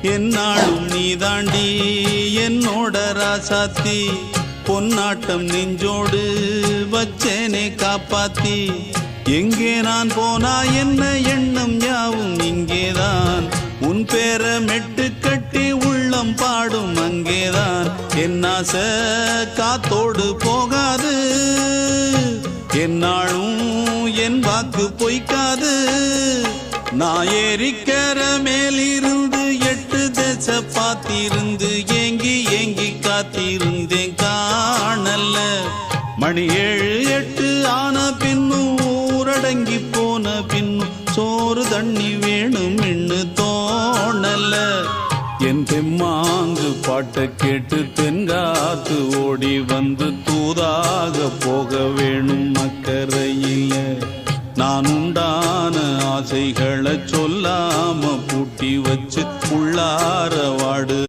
என்னாலும் நீ தாண்டி என்னோட ராசாத்தி பொன்னாட்டம் நெஞ்சோடு வச்சேனே காப்பாத்தி எங்கே நான் போனா என்ன எண்ணம் யாவும் இங்கேதான் உன் பேர மெட்டு கட்டி உள்ளம் பாடும் அங்கேதான் என் ஆசை காத்தோடு போகாது என்னாலும் என் வாக்கு பொய்க்காது நான் ஏறிக்கிற மேலிருந்து 8 தேச பார்த்திருந்து ஏங்கி ஏங்கி காத்திருந்தேன் காணல மணி 7 8 ஆன பின்னும் ஊரடங்கி போன பின்னும் சோறு தண்ணி வேணும் என்று தோணல என் தெம்மாங்கு பாட்டை கேட்டு தென்காத்து ஓடி வந்து தூதாக போக வேணும் அக்கறையில நான் உண்டான ஆசைகளை சொல்லாம பூட்டி வச்சு உள்ளார வாடு